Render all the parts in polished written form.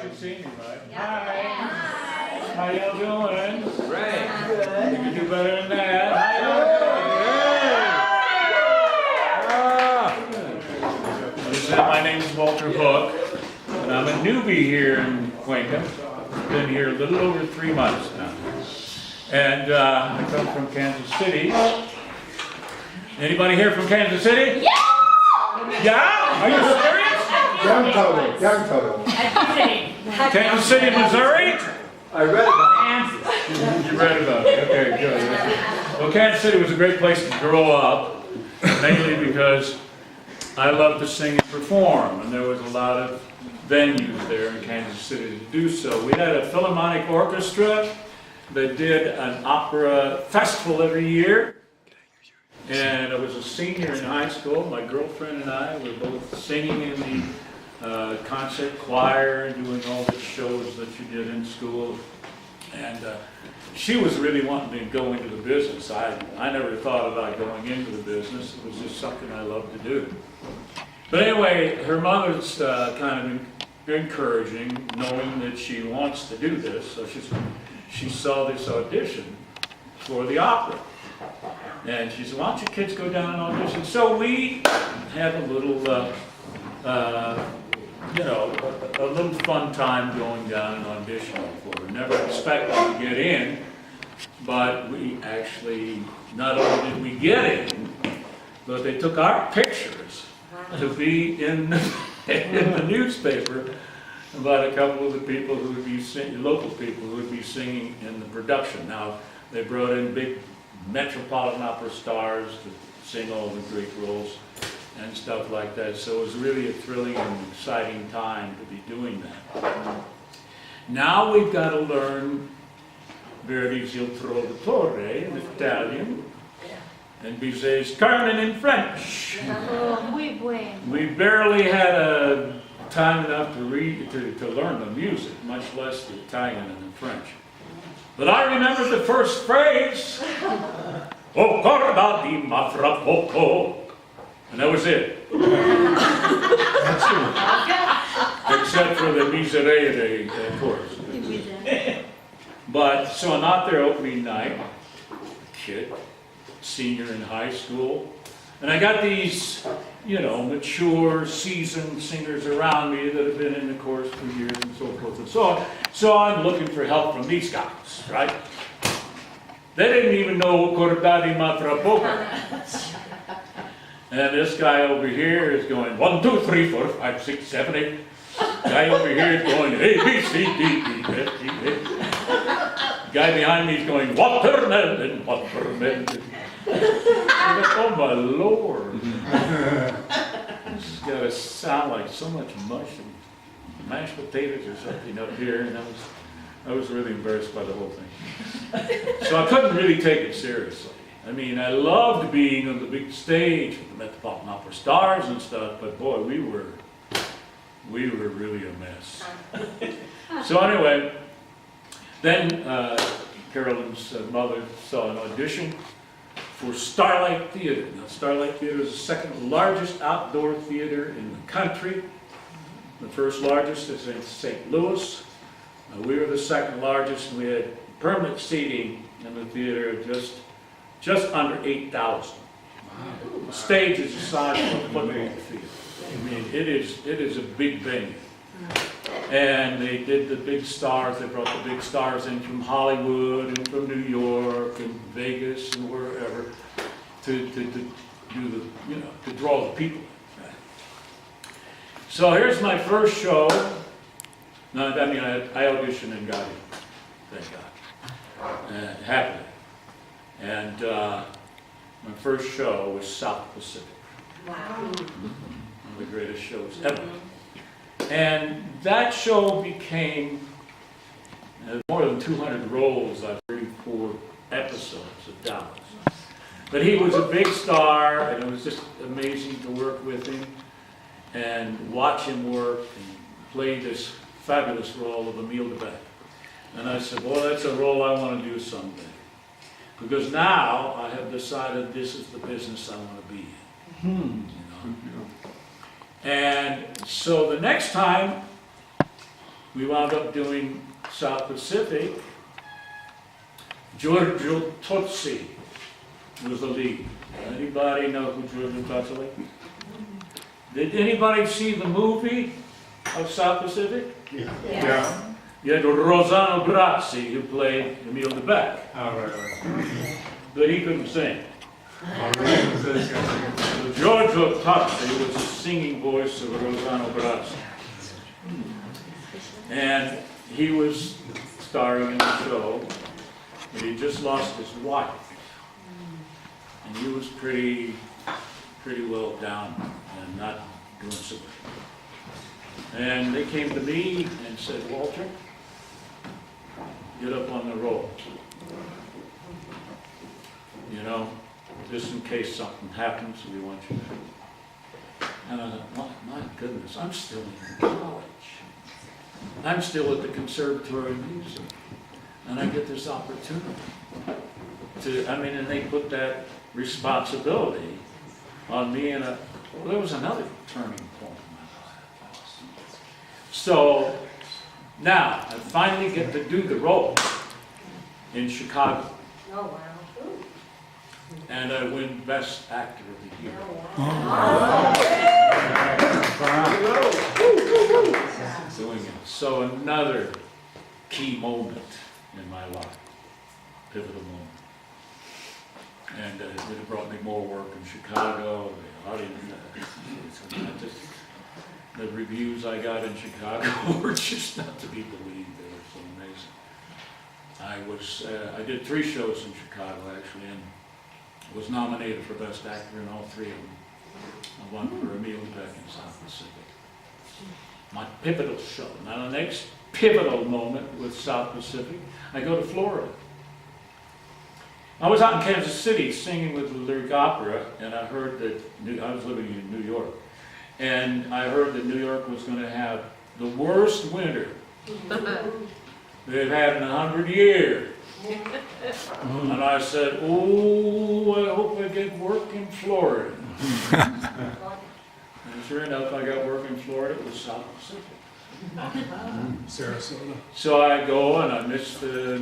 can see me, right? Yeah. Hi. How y'all doing? Great. Good. You can do better than that. My name is Walter Hook, and I'm a newbie here in Cuenca. Been here a little over 3 months now. And I come from Kansas City. Anybody here from Kansas City? Yeah! Yeah? Are you serious? Young total. Kansas City, Missouri? I read about You read about it. Okay, good. Well, Kansas City was a great place to grow up, mainly because I love to sing and perform, and there was a lot of venues there in Kansas City to do so. We had a Philharmonic Orchestra that did an opera festival every year, and I was a senior in high school. My girlfriend and I were both singing in the concert choir and doing all the shows that you did in school, and she was really wanting to go into the business. I never thought about going into the business. It was just something I loved to do. But anyway, her mother's kind of encouraging, knowing that she wants to do this. So she saw this audition for the opera. And she said, why don't you kids go down and audition? So we had a little, a little fun time going down and auditioning for her. Never expected to get in, but we actually, not only did we get in, but they took our pictures to be in the newspaper about a couple of the people who would be local people who would be singing in the production. Now, they brought in big Metropolitan Opera stars to sing all the great roles and stuff like that. So it was really a thrilling and exciting time to be doing that. Now we've got to learn Verdi's Il Trovatore in Italian and Bizet's Carmen in French. Muy bueno. We barely had time enough to learn the music, much less the Italian and the French. But I remember the first phrase, O corda di ma fra poco, and that was it. Except for the Miserere, of course. But, so I'm out there opening night, kid, senior in high school, and I got these, mature, seasoned singers around me that have been in the chorus for years and so forth and so on. So I'm looking for help from these guys, right? They didn't even know Corda di ma fra poco. And this guy over here is going 1, 2, 3, 4, 5, 6, 7, 8. Guy over here is going A, B, C, D, E, F, G, H. Guy behind me is going watermelon, watermelon. Oh my Lord! This has got to sound like so much mush and mashed potatoes or something up here, and I was really embarrassed by the whole thing. So I couldn't really take it seriously. I mean, I loved being on the big stage with the Metropolitan Opera stars and stuff, but boy, we were really a mess. So anyway, then Carolyn's mother saw an audition for Starlight Theater. Now, Starlight Theater is the second largest outdoor theater in the country. The first largest is in St. Louis. We were the second largest, and we had permanent seating in the theater of just under 8,000. The stage is the size of a football field. I mean, it is a big venue. And they did the big stars, they brought the big stars in from Hollywood and from New York and Vegas and wherever to do the, to draw the people. So here's my first show. No, I mean, I auditioned and got it, thank God, happily. And my first show was South Pacific. Wow. One of the greatest shows ever. And that show became more than 200 roles, 34 episodes of Dallas. But he was a big star, and it was just amazing to work with him and watch him work and play this fabulous role of Emile DeBeck. And I said, well, that's a role I want to do someday. Because now I have decided this is the business I want to be in. And so the next time we wound up doing South Pacific. Giorgio Tozzi was the lead. Anybody know who Giorgio Tozzi was? Did anybody see the movie of South Pacific? Yeah. You had Rossano Brazzi, who played Emile de Beck, Oh, right. but he couldn't sing. All right. So Giorgio Tozzi was the singing voice of Rossano Brazzi. And he was starring in the show, but he just lost his wife. And he was pretty well down and not doing so well. And they came to me and said, Walter, get up on the roll. You know, just in case something happens, we want you to. And I thought, my goodness, I'm still in college. I'm still at the Conservatory of Music. And I get this opportunity and they put that responsibility on me, and there was another turning point in my life. So now I finally get to do the role in Chicago. Oh, wow. And I win Best Actor of the Year. Doing it. So another key moment in my life, pivotal moment. And it brought me more work in Chicago. The audience, the reviews I got in Chicago were just not to be believed. They were so amazing. I did 3 shows in Chicago actually, and was nominated for Best Actor in all 3 of them. I won for Emile de Beck in South Pacific. My pivotal show. Now the next pivotal moment with South Pacific, I go to Florida. I was out in Kansas City singing with the Lyric Opera, and I heard that, I was living in New York, and I heard that New York was going to have the worst winter they've had in 100 years. And I said, oh, I hope I get work in Florida. And sure enough, I got work in Florida. It was South Pacific. Sarasota. So I go and I missed the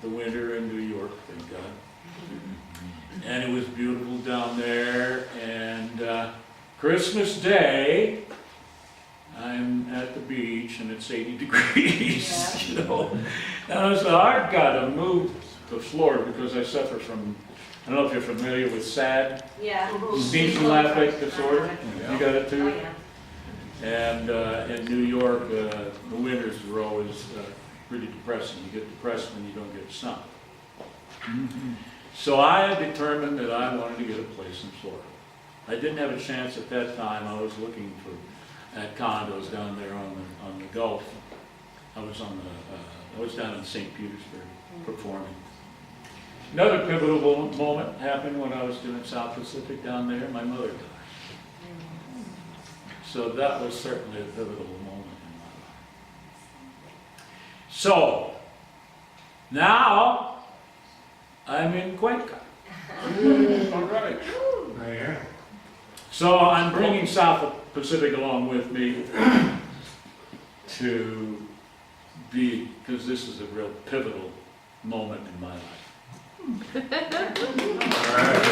winter in New York, thank God. And it was beautiful down there. And Christmas Day, I'm at the beach and it's 80 degrees, you know. And I said, I've got to move to Florida because I suffer from, I don't know if you're familiar with SAD, seasonal affective disorder. You got it too? Oh, yeah. And in New York, the winters are always pretty depressing. You get depressed when you don't get sun. So I had determined that I wanted to get a place in Florida. I didn't have a chance at that time. I was looking at condos down there on the Gulf. I was down in St. Petersburg performing. Another pivotal moment happened when I was doing South Pacific down there. My mother died. So that was certainly a pivotal moment in my life. So now I'm in Cuenca. All right. Yeah. So I'm bringing South Pacific along with me to be, because this is a real pivotal moment in my life. All right.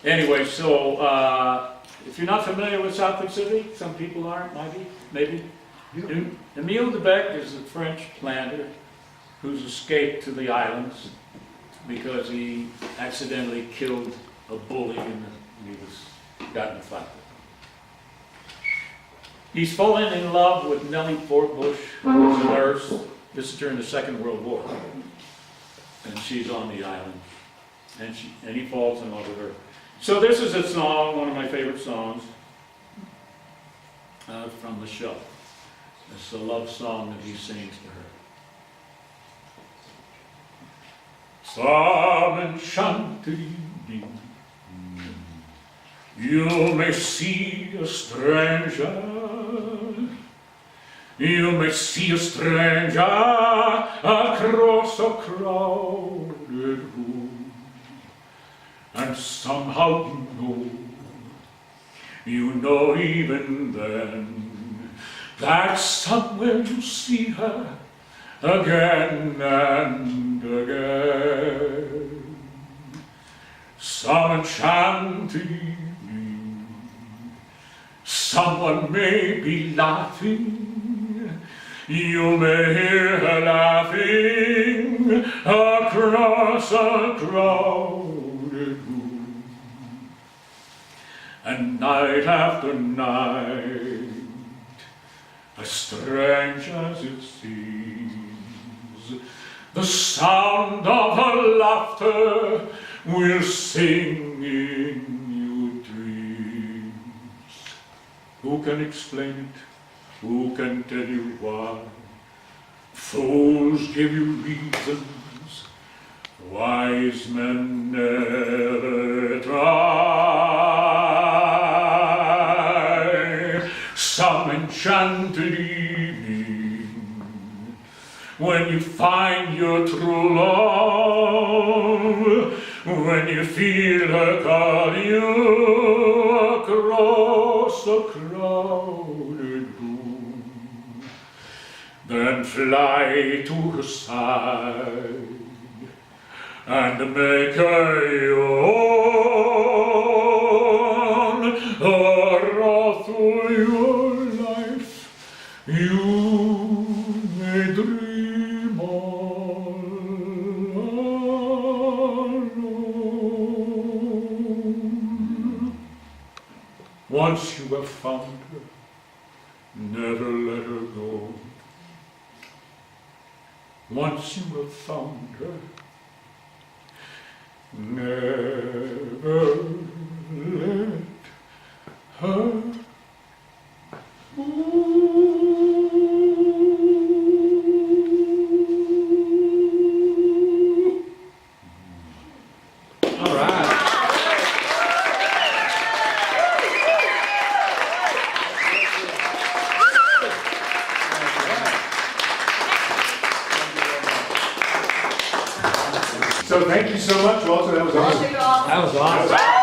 Anyway, so if you're not familiar with South Pacific, some people aren't, maybe. Emile de Beck is a French planter who's escaped to the islands because he accidentally killed a bully and he got in a fight. He's fallen in love with Nellie Fortbush, who was a nurse. This is during the Second World War. And she's on the island. And he falls in love with her. So this is a song, one of my favorite songs from the show. It's a love song that he sings to her. Some enchanted evening, you may see a stranger. You may see a stranger across a crowded room. And somehow you know You know even then that somewhere you see her again and again. Some enchanted evening, someone may be laughing. You may hear her laughing across a crowded room. And night after night, as strange as it seems, the sound of her laughter will sing in your dreams. Who can explain it? Who can tell you why? Fools give you reasons, wise men never try. Some enchanted evening, when you find your true love, when you feel her call you across a crowded room, then fly to her side and make her your own, or all through your life you may dream all alone. Once you have found her, never let her go. Once you have found her, never let her go. All right. So thank you so much, Walter. That was awesome. That was awesome.